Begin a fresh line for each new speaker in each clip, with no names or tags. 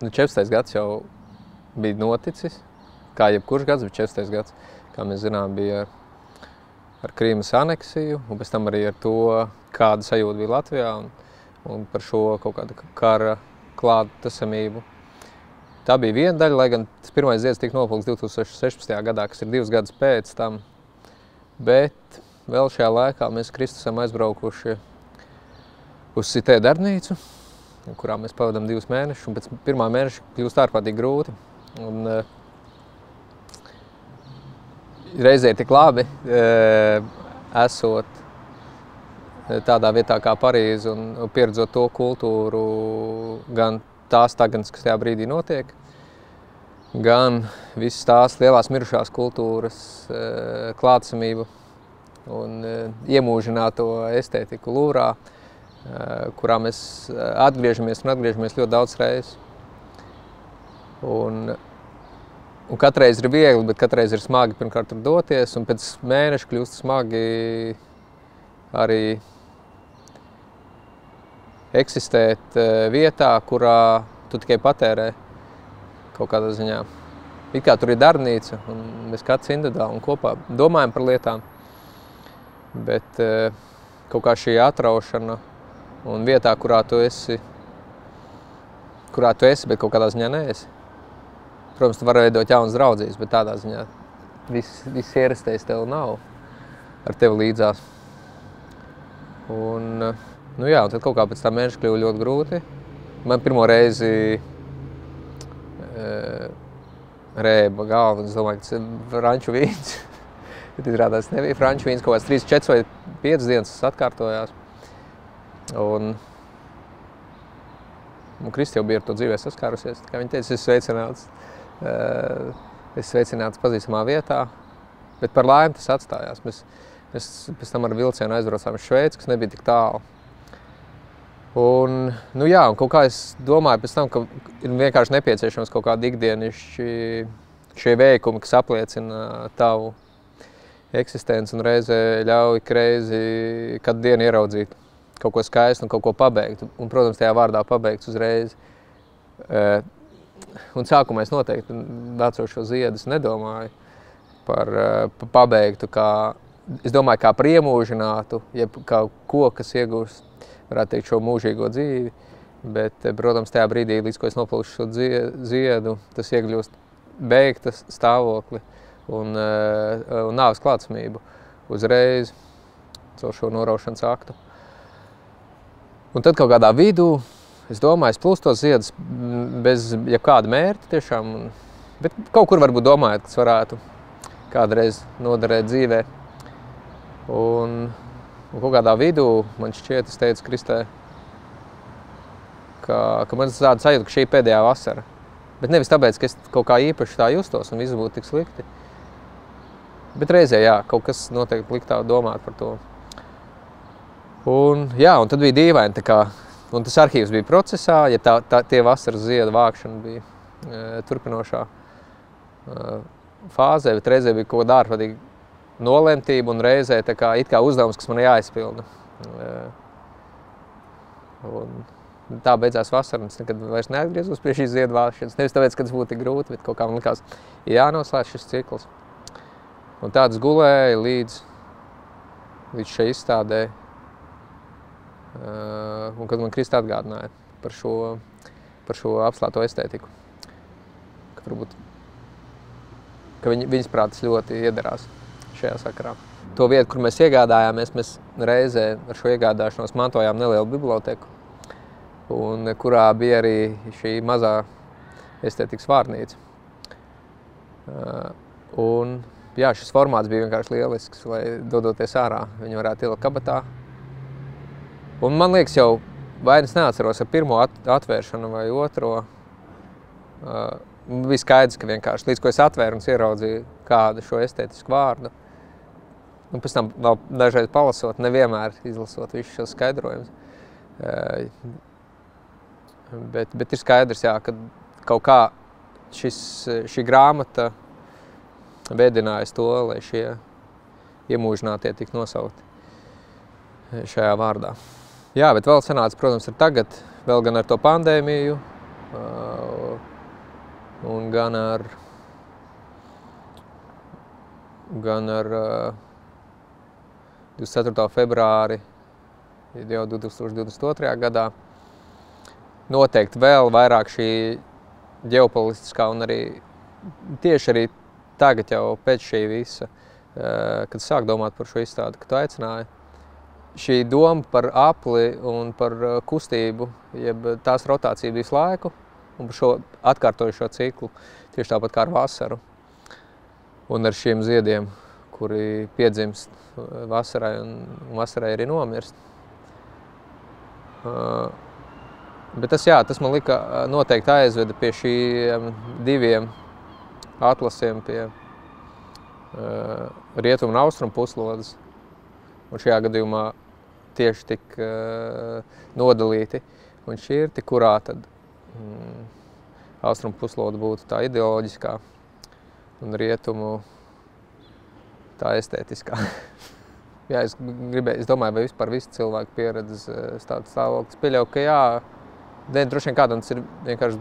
14. gads jau bija noticis, kā jebkurš gads, bet 14. gads, kā mēs zinām, bija ar Krīmas aneksiju, un pēc tam arī ar to, kāda sajūta bija Latvijā, un par šo kaut kādu kara klātesamību. Tā bija viena daļa, lai gan tas pirmais zieds tika nopilgts 2016. gadā, kas ir 2 gadus pēc tam, bet vēl šajā laikā mēs Kristu esam aizbraukuši uz Sitē darbnīcu, kurā mēs pavadām 2 mēnešus, un pēc pirmā mēneša kļūst ārkārtīgi grūti. Un reizē tik labi, esot tādā vietā kā Parīze un pieredzot to kultūru, gan tās taganas, kas tajā brīdī notiek, gan visas tās lielās mirušās kultūras klātsamību un iemūžināto estētiku Lūvrā, kurā mēs atgriežamies ļoti daudz reizes. Un katreiz ir viegli, bet katreiz ir smagi pirmkārt tur doties, un pēc mēneša kļūst smagi arī eksistēt vietā, kurā tu tikai patērē kaut kādā ziņā. It kā tur ir darbnīca, un mēs katrs individuāli un kopā domājam par lietām, bet kaut kā šī atraušana un vietā, kurā tu esi, bet kaut kādā ziņā neesi. Protams, tu vari veidot jaunas draudzības, bet tādā ziņā viss ierastais tev nav ar tevi līdzās. Un tad kaut kā pēc tā mēneša kļuva ļoti grūti. Man pirmo reizi rēba galva, un es domāju, ka tas ir franču vīns. Bet izrādās nebija franču vīns, kaut kāds 3, 4 vai 5 dienas atkārtojās. Un Kristi jau bija ar to dzīvē saskārusies. Kā viņa teica, es sveicināts pazīstamā vietā, bet par laimi tas atstājās. Mēs pēc tam ar vilcienu aizbraucām uz Šveici, kas nebija tik tālu. Un kaut kā es domāju pēc tam, ka ir vienkārši nepieciešams kaut kādi ikdienišķi šie veikumi, kas apliecina tavu eksistenci un reizē ļauj reizi katru dienu ieraudzīt kaut ko skaistu un kaut ko pabeigt. Un, protams, tajā vārdā pabeigts uzreiz. Un sākumā es noteikti vecot šo ziedu, es nedomāju par pabeigtu, es domāju kā par iemūžinātu, jeb kā ko, kas iegūst, varētu teikt, šo mūžīgo dzīvi. Bet, protams, tajā brīdī, līdz ko es nopilkšu šo ziedu, tas iegļūst beigta stāvokli un nāves klātsamību uzreiz caur šo noraušanas aktu. Un tad kaut kādā vidū, es domāju, es plūstu tos ziedus bez jebkāda mērķa tiešām, bet kaut kur varbūt domājot, ka tas varētu kādreiz noderēt dzīvē. Un kaut kādā vidū man šķiet, es teicu Kristē, ka man tāda sajūta, ka šī ir pēdējā vasara. Bet nevis tāpēc, ka es kaut kā īpaši tā justos un viss būtu tik slikti. Bet reizē, kaut kas noteikti liktā domāt par to. Un tad bija dīvaini, un tas arhīvs bija procesā, ja tie vasaras ziedu vākšana bija turpinošā fāzē, bet reizē bija kaut kāda ārkārtīgi nolemtība un reizē it kā uzdevums, kas man jāizpilda. Un tā beidzās vasara, un es nekad vairs neatgriezos pie šīs ziedu vākšanas. Nevis tāpēc, ka tas būtu tik grūti, bet kaut kā man likās, jānoslēdz šis cikls. Un tāds gulēja līdz šai izstādē. Un kad man Krista atgādināja par šo apslēto estētiku, ka viņas prātas ļoti iedarās šajā sakarā. To vietu, kur mēs iegādājāmies, mēs reizē ar šo iegādāšanos mantojām nelielu biblioteku, un kurā bija arī šī mazā estētikas vārnīca. Un šis formāts bija vienkārši lielisks, lai dodoties ārā, viņi varētu ielikt kabatā. Un man liekas jau, vai es neatceros ar pirmo atvēršanu vai otro, bija skaidrs, ka vienkārši līdz ko es atvēru un ieraudzīju kādu šo estētisku vārdu. Un pēc tam vēl dažreiz palasot, nevienmēr izlasot visus šos skaidrojumus. Bet ir skaidrs, ka kaut kā šī grāmata vēdinājas to, lai šie iemūžinātie tik nosaukti šajā vārdā. Bet vēl sanāca, protams, ir tagad, vēl gan ar to pandēmiju, un gan ar 24. februāri jau 2022. gadā. Noteikti vēl vairāk šī ģeopolitiskā un arī tieši arī tagad jau pēc šī visa, kad sāk domāt par šo izstādi, kad tu aicināji, šī doma par apli un par kustību, jeb tās rotāciju visu laiku un par šo atkārtojušo ciklu, tieši tāpat kā ar vasaru un ar šiem ziediem, kuri piedzimst vasarai un vasarai arī nomirst. Bet tas man lika noteikti aizveda pie šiem diviem atlasiem, pie rietumu un austrumu puslodes. Un šajā gadījumā tieši tik nodalīti un šķirti, kurā tad austrumu puslode būtu tā ideoloģiskā un rietumu tā estētiskā. Jā, es domāju, vai vispār visu cilvēku pieredzi tāds stāvoklis. Pieļauju, ka jā, droši vien kādam tas ir vienkārši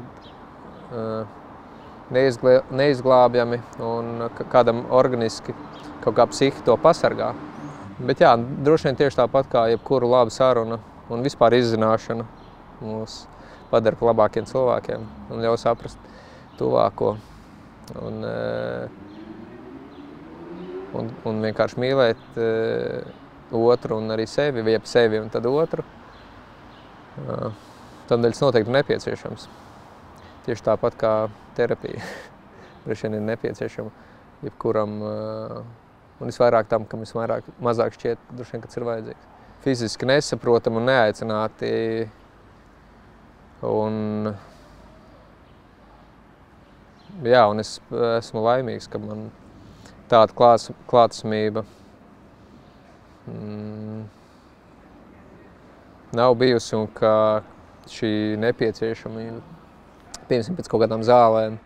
neizglābjami un kādam organiski kaut kā psihi to pasargā. Bet jā, droši vien tieši tāpat kā jebkura laba saruna un vispār izzināšana mūs padara par labākiem cilvēkiem un ļauj saprast tuvāko. Un vienkārši mīlēt otru un arī sevi, vai sevi un tad otru. Tādēļ tas noteikti ir nepieciešams. Tieši tāpat kā terapija. Droši vien ir nepieciešama jebkuram, un visvairāk tam, kam mazāk šķiet, droši vien, ka tas ir vajadzīgs. Fiziski nesaprotami un neaicināti. Un es esmu laimīgs, ka man tāda klātesamība nav bijusi un ka šī nepieciešamība, piemēram, pēc kaut kādām zālēm,